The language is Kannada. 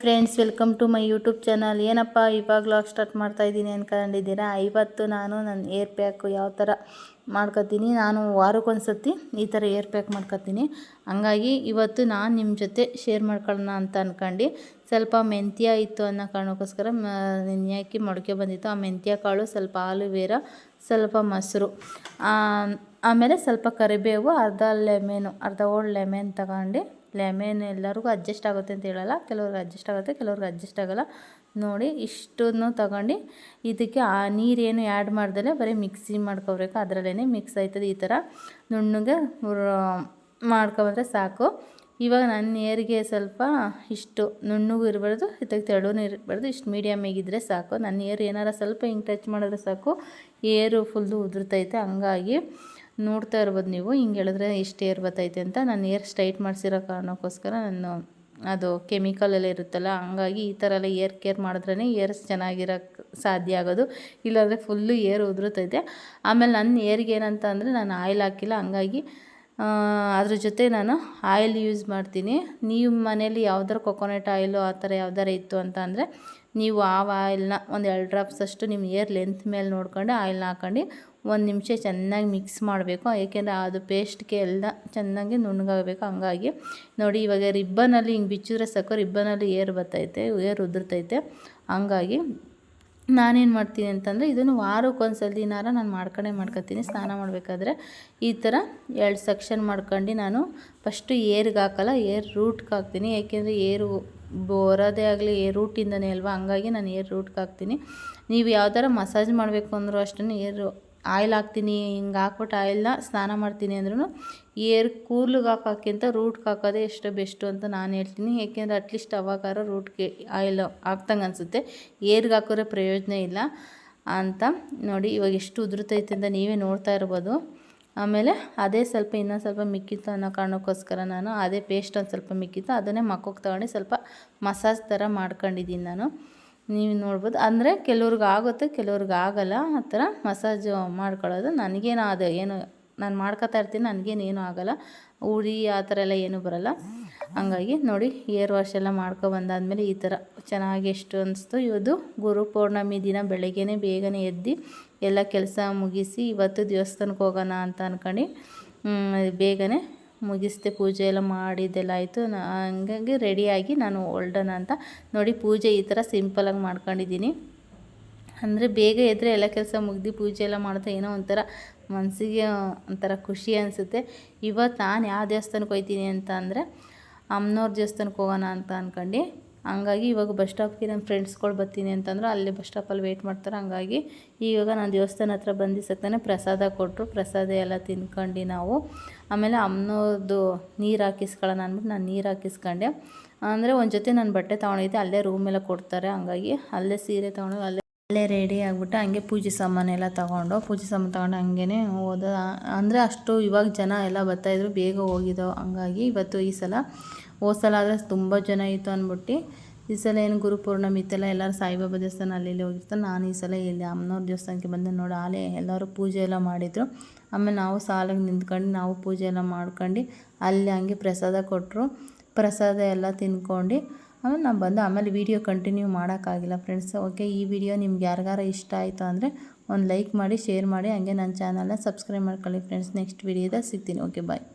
Friends, welcome to my YouTube channel. ಏನಪ್ಪ ಇವಾಗ ವ್ಲಾಗ್ ಸ್ಟಾರ್ಟ್ ಮಾಡ್ತಾ ಇದ್ದೀನಿ ಅಂದ್ಕೊಂಡಿದ್ದೀರಾ? ಇವತ್ತು ನಾನು ನನ್ನ ಏರ್ ಪ್ಯಾಕ್ ಯಾವ ಥರ ಮಾಡ್ಕೊತೀನಿ, ನಾನು ವಾರಕ್ಕೊಂದ್ಸತಿ ಈ ಥರ ಏರ್ ಪ್ಯಾಕ್ ಮಾಡ್ಕೊತೀನಿ. ಹಂಗಾಗಿ ಇವತ್ತು ನಾನು ನಿಮ್ಮ ಜೊತೆ ಶೇರ್ ಮಾಡ್ಕೊಳ್ಳೋಣ ಅಂತ ಅಂದ್ಕೊಂಡು ಸ್ವಲ್ಪ ಮೆಂತ್ಯ ಇತ್ತು ಅನ್ನೋ ಕಾರಣಕ್ಕೋಸ್ಕರ ನೆನೆ ಹಾಕಿ ಮೊಳಕೆ ಬಂದಿತ್ತು. ಆ ಮೆಂತ್ಯ ಕಾಳು, ಸ್ವಲ್ಪ ಆಲೂವೇರ, ಸ್ವಲ್ಪ ಮೊಸರು, ಆಮೇಲೆ ಸ್ವಲ್ಪ ಕರಿಬೇವು, ಅರ್ಧ ಹೋಳು ಲೆಮನ್ ತಗೊಂಡು, ಲೆಮನ್ ಎಲ್ಲರಿಗೂ ಅಡ್ಜಸ್ಟ್ ಆಗುತ್ತೆ ಅಂತ ಹೇಳಲ್ಲ, ಕೆಲವ್ರಿಗೆ ಅಡ್ಜಸ್ಟ್ ಆಗುತ್ತೆ, ಕೆಲವ್ರಿಗೆ ಅಡ್ಜಸ್ಟ್ ಆಗೋಲ್ಲ. ನೋಡಿ ಇಷ್ಟನ್ನು ತಗೊಂಡು ಇದಕ್ಕೆ ಆ ನೀರೇನು ಆ್ಯಡ್ ಮಾಡ್ದಲೇ ಬರೀ ಮಿಕ್ಸಿ ಮಾಡ್ಕೋಬೇಕು. ಅದರಲ್ಲೇ ಮಿಕ್ಸ್ ಆಯ್ತದೆ. ಈ ಥರ ನುಣ್ಣಗೆ ಮಾಡ್ಕೊಬಂದರೆ ಸಾಕು. ಇವಾಗ ನನ್ನ ಏರಿಗೆ ಸ್ವಲ್ಪ ಇಷ್ಟು ನುಣ್ಣಗೂ ಇರಬಾರ್ದು, ಇದಕ್ಕೆ ತೆಳುನೂ ಇರಬಾರ್ದು, ಇಷ್ಟು ಮೀಡಿಯಮ್ಮಾಗಿದ್ದರೆ ಸಾಕು. ನನ್ನ ಏರ್ ಏನಾರ ಸ್ವಲ್ಪ ಹಿಂಗೆ ಟಚ್ ಮಾಡಿದ್ರೆ ಸಾಕು, ಏರು ಫುಲ್ಲು ಉದುರ್ತೈತೆ. ಹಂಗಾಗಿ ನೋಡ್ತಾ ಇರ್ಬೋದು ನೀವು, ಹಿಂಗೆ ಹೇಳಿದ್ರೆ ಎಷ್ಟು ಏರ್ ಬರ್ತೈತೆ ಅಂತ. ನಾನು ಏರ್ ಸ್ಟ್ರೈಟ್ ಮಾಡಿಸಿರೋ ಕಾರಣಕ್ಕೋಸ್ಕರ ನಾನು ಅದು ಕೆಮಿಕಲ್ ಎಲ್ಲ ಇರುತ್ತಲ್ಲ, ಹಂಗಾಗಿ ಈ ಥರ ಎಲ್ಲ ಏರ್ ಕೇರ್ ಮಾಡಿದ್ರೇ ಏರ್ ಚೆನ್ನಾಗಿರೋಕ್ಕೆ ಸಾಧ್ಯ ಆಗೋದು, ಇಲ್ಲಾಂದರೆ ಫುಲ್ಲು ಏರ್ ಉದುರುತ್ತೈತೆ. ಆಮೇಲೆ ನನ್ನ ಏರ್ಗೆ ಏನಂತ ಅಂದರೆ ನಾನು ಆಯಿಲ್ ಹಾಕಿಲ್ಲ, ಹಂಗಾಗಿ ಅದ್ರ ಜೊತೆ ನಾನು ಆಯಿಲ್ ಯೂಸ್ ಮಾಡ್ತೀನಿ. ನೀವು ಮನೇಲಿ ಯಾವ್ದಾರು ಕೊಕೊನಟ್ ಆಯಿಲು ಆ ಥರ ಯಾವ್ದಾರು ಇತ್ತು ಅಂತ ಅಂದರೆ ನೀವು ಆ ಆಯಿಲ್ನ ಒಂದು 2 ಡ್ರಾಪ್ಸ್ ಅಷ್ಟು ನಿಮ್ಮ ಏರ್ ಲೆಂತ್ ಮೇಲೆ ನೋಡ್ಕೊಂಡು ಆಯಿಲ್ನ ಹಾಕೊಂಡು 1 ನಿಮಿಷ ಚೆನ್ನಾಗಿ ಮಿಕ್ಸ್ ಮಾಡಬೇಕು. ಏಕೆಂದರೆ ಅದು ಪೇಸ್ಟ್ಗೆ ಎಲ್ಲ ಚೆನ್ನಾಗಿ ನುಣ್ಣಗಾಗಬೇಕು. ಹಂಗಾಗಿ ನೋಡಿ, ಇವಾಗ ರಿಬ್ಬನಲ್ಲಿ ಹಿಂಗೆ ಬಿಚ್ಚಿದ್ರೆ ಸಾಕು, ರಿಬ್ಬನಲ್ಲಿ ಏರ್ ಬರ್ತೈತೆ, ಏರ್ ಉದುರ್ತೈತೆ. ಹಂಗಾಗಿ ನಾನೇನು ಮಾಡ್ತೀನಿ ಅಂತಂದರೆ ಇದನ್ನು ವಾರಕ್ಕೊಂದ್ಸಲಿನಾರ ನಾನು ಮಾಡ್ಕೊತೀನಿ. ಸ್ನಾನ ಮಾಡಬೇಕಾದ್ರೆ ಈ ಥರ 2 ಸೆಕ್ಷನ್ ಮಾಡ್ಕೊಂಡು ನಾನು ಫಸ್ಟು ಏರ್ಗೆ ಹಾಕಲ್ಲ, ಏರ್ ರೂಟ್ಗೆ ಹಾಕ್ತೀನಿ. ಏಕೆಂದರೆ ಏರು ಬರೋದೇ ಆಗಲಿ ರೂಟಿಂದನೇ ಅಲ್ವಾ, ಹಂಗಾಗಿ ನಾನು ಏರ್ ರೂಟ್ಗೆ ಹಾಕ್ತೀನಿ. ನೀವು ಯಾವ ಥರ ಮಸಾಜ್ ಮಾಡಬೇಕು ಅಂದರೂ ಅಷ್ಟೇ, ಏರು ಆಯಿಲ್ ಹಾಕ್ತೀನಿ, ಹಿಂಗೆ ಹಾಕ್ಬಿಟ್ಟು ಆಯಿಲ್ನ ಸ್ನಾನ ಮಾಡ್ತೀನಿ ಅಂದ್ರೂ ಏರ್ ಕೂದಲಿಗೆ ಹಾಕೋಕ್ಕಿಂತ ರೂಟ್ಗೆ ಹಾಕೋದೇ ಎಷ್ಟು ಬೆಸ್ಟು ಅಂತ ನಾನು ಹೇಳ್ತೀನಿ. ಏಕೆಂದರೆ ಅಟ್ಲೀಸ್ಟ್ ಅವಾಗಾರ ರೂಟ್ಗೆ ಆಯಿಲ್ ಹಾಕ್ದಂಗೆ ಅನಿಸುತ್ತೆ, ಏರ್ಗೆ ಹಾಕೋರೆ ಪ್ರಯೋಜನ ಇಲ್ಲ ಅಂತ. ನೋಡಿ ಇವಾಗ ಎಷ್ಟು ಉದುರ್ತೈತೆ ಅಂತ ನೀವೇ ನೋಡ್ತಾ ಇರ್ಬೋದು. ಆಮೇಲೆ ಅದೇ ಸ್ವಲ್ಪ ಇನ್ನೊಂದು ಸ್ವಲ್ಪ ಮಿಕ್ಕಿತ್ತು ಅನ್ನೋ ಕಾರಣಕ್ಕೋಸ್ಕರ ನಾನು ಅದೇ ಪೇಸ್ಟ್ ಒಂದು ಸ್ವಲ್ಪ ಮಿಕ್ಕಿತ್ತು, ಅದನ್ನೇ ಮಕ್ಕಕ್ಕೆ ತಗೊಂಡು ಸ್ವಲ್ಪ ಮಸಾಜ್ ಥರ ಮಾಡ್ಕೊಂಡಿದ್ದೀನಿ ನಾನು. ನೀವು ನೋಡ್ಬೋದು. ಅಂದರೆ ಕೆಲವ್ರಿಗೆ ಆಗುತ್ತೆ, ಕೆಲವ್ರಿಗೆ ಆಗೋಲ್ಲ. ಆ ಥರ ಮಸಾಜು ಮಾಡ್ಕೊಳ್ಳೋದು ನನಗೇನು ಅದು ಏನು ನಾನು ಮಾಡ್ಕೊತಾ ಇರ್ತೀನಿ, ನನಗೇನೇನು ಆಗೋಲ್ಲ, ಉರಿ ಆ ಥರ ಎಲ್ಲ ಏನೂ ಬರೋಲ್ಲ. ಹಂಗಾಗಿ ನೋಡಿ ಏರ್ ವಾಶ್ ಎಲ್ಲ ಮಾಡ್ಕೊಬಂದಾದ್ಮೇಲೆ ಈ ಥರ ಚೆನ್ನಾಗಿ ಎಷ್ಟು ಅನಿಸ್ತು. ಇವತ್ತು ಗುರು ಪೌರ್ಣಮಿ ದಿನ ಬೆಳಗ್ಗೆನೇ ಬೇಗನೆ ಎದ್ದು ಎಲ್ಲ ಕೆಲಸ ಮುಗಿಸಿ ಇವತ್ತು ದೇವಸ್ಥಾನಕ್ಕೆ ಹೋಗೋಣ ಅಂತ ಅಂದ್ಕೊಂಡು ಬೇಗನೆ ಮುಗಿಸ್ದೆ. ಪೂಜೆ ಎಲ್ಲ ಮಾಡಿದ್ದೆಲ್ಲ ಆಯಿತು. ಹಂಗಾಗಿ ರೆಡಿಯಾಗಿ ನಾನು ಹೊರಡೋಣ ಅಂತ. ನೋಡಿ ಪೂಜೆ ಈ ಥರ ಸಿಂಪಲಾಗಿ ಮಾಡ್ಕೊಂಡಿದ್ದೀನಿ. ಅಂದರೆ ಬೇಗ ಎದ್ದರೆ ಎಲ್ಲ ಕೆಲಸ ಮುಗ್ದು ಪೂಜೆ ಎಲ್ಲ ಮಾಡ್ತಾ ಏನೋ ಒಂಥರ ಮನಸ್ಸಿಗೆ ಒಂಥರ ಖುಷಿ ಅನಿಸುತ್ತೆ. ಇವತ್ತು ನಾನು ಯಾವ ದೇವಸ್ಥಾನಕ್ಕೆ ಹೋಗ್ತೀನಿ ಅಂತ ಅಂದರೆ ಅಮ್ಮನವ್ರ ದೇವಸ್ಥಾನಕ್ಕೆ ಹೋಗೋಣ ಅಂತ ಅಂದ್ಕೊಂಡು. ಹಂಗಾಗಿ ಇವಾಗ ಬಸ್ ಸ್ಟಾಪ್ಗೆ ನನ್ನ ಫ್ರೆಂಡ್ಸ್ಗಳು ಬರ್ತೀನಿ ಅಂತಂದ್ರೆ ಅಲ್ಲಿ ಬಸ್ ಸ್ಟಾಪಲ್ಲಿ ವೆಯ್ಟ್ ಮಾಡ್ತಾರೆ. ಹಂಗಾಗಿ ಇವಾಗ ನಾನು ದೇವಸ್ಥಾನ ಹತ್ರ ಬಂದು ಸಕ್ತಾನೆ ಪ್ರಸಾದ ಕೊಟ್ಟರು, ಪ್ರಸಾದ ಎಲ್ಲ ತಿನ್ಕೊಂಡು ನಾವು ಆಮೇಲೆ ಅಮ್ಮನವ್ರದ್ದು ನೀರು ಹಾಕಿಸ್ಕೊಳ್ಳೋಣ ಅಂದ್ಬಿಟ್ಟು ನಾನು ನೀರು ಹಾಕಿಸ್ಕೊಂಡೆ. ಅಂದರೆ ಒಂದು ಜೊತೆ ನಾನು ಬಟ್ಟೆ ತೊಗೊಂಡಿದ್ದೆ, ಅಲ್ಲೇ ರೂಮೆಲ್ಲ ಕೊಡ್ತಾರೆ, ಹಂಗಾಗಿ ಅಲ್ಲೇ ಸೀರೆ ತೊಗೊಂಡು ಅಲ್ಲೇ ರೆಡಿ ಆಗಿಬಿಟ್ಟು ಹಂಗೆ ಪೂಜೆ ಸಾಮಾನೆಲ್ಲ ತೊಗೊಂಡು ಹಂಗೇ ಹೋದ. ಅಂದರೆ ಅಷ್ಟು ಇವಾಗ ಜನ ಎಲ್ಲ ಬರ್ತಾಯಿದ್ರು, ಬೇಗ ಹೋಗಿದ್ದೋ. ಹಂಗಾಗಿ ಇವತ್ತು ಈ ಸಲ ಹೋದ ಸಲ ಆದರೆ ತುಂಬ ಜನ ಇತ್ತು ಅಂದ್ಬಿಟ್ಟು ಈ ಸಲ ಏನು ಗುರು ಪೌರ್ಣಮಿ ಇತ್ತಲ್ಲ, ಎಲ್ಲರೂ ಸಾಯಿಬಾಬಾ ದೇವಸ್ಥಾನ ಅಲ್ಲಿ ಹೋಗಿರ್ತಾರೆ. ನಾನು ಈ ಸಲ ಇಲ್ಲಿ ಅಮ್ಮನವ್ರ ದೇವಸ್ಥಾನಕ್ಕೆ ಬಂದೆ. ನೋಡಿ ಆಲೇ ಎಲ್ಲರೂ ಪೂಜೆ ಎಲ್ಲ ಮಾಡಿದರು. ಆಮೇಲೆ ನಾವು ಸಾಲಾಗಿ ನಿಂತ್ಕೊಂಡು ನಾವು ಪೂಜೆ ಎಲ್ಲ ಮಾಡ್ಕೊಂಡು ಅಲ್ಲಿ ಹಂಗೆ ಪ್ರಸಾದ ಕೊಟ್ಟರು. ಪ್ರಸಾದ ಎಲ್ಲ ತಿನ್ಕೊಂಡು ಆಮೇಲೆ ನಾನು ಬಂದು ಆಮೇಲೆ ವೀಡಿಯೋ ಕಂಟಿನ್ಯೂ ಮಾಡೋಕ್ಕಾಗಿಲ್ಲ ಫ್ರೆಂಡ್ಸ್. ಓಕೆ, ಈ ವಿಡಿಯೋ ನಿಮ್ಗೆ ಯಾರಿಗಾರ ಇಷ್ಟ ಆಯಿತು ಅಂದರೆ ಒಂದು ಲೈಕ್ ಮಾಡಿ, ಶೇರ್ ಮಾಡಿ, ಹಂಗೆ ನನ್ನ ಚಾನಲ್ನ ಸಬ್ಸ್ಕ್ರೈಬ್ ಮಾಡ್ಕೊಳ್ಳಿ ಫ್ರೆಂಡ್ಸ್. ನೆಕ್ಸ್ಟ್ ವಿಡಿಯೋದಾಗ ಸಿಗ್ತೀನಿ. ಓಕೆ, ಬಾಯ್.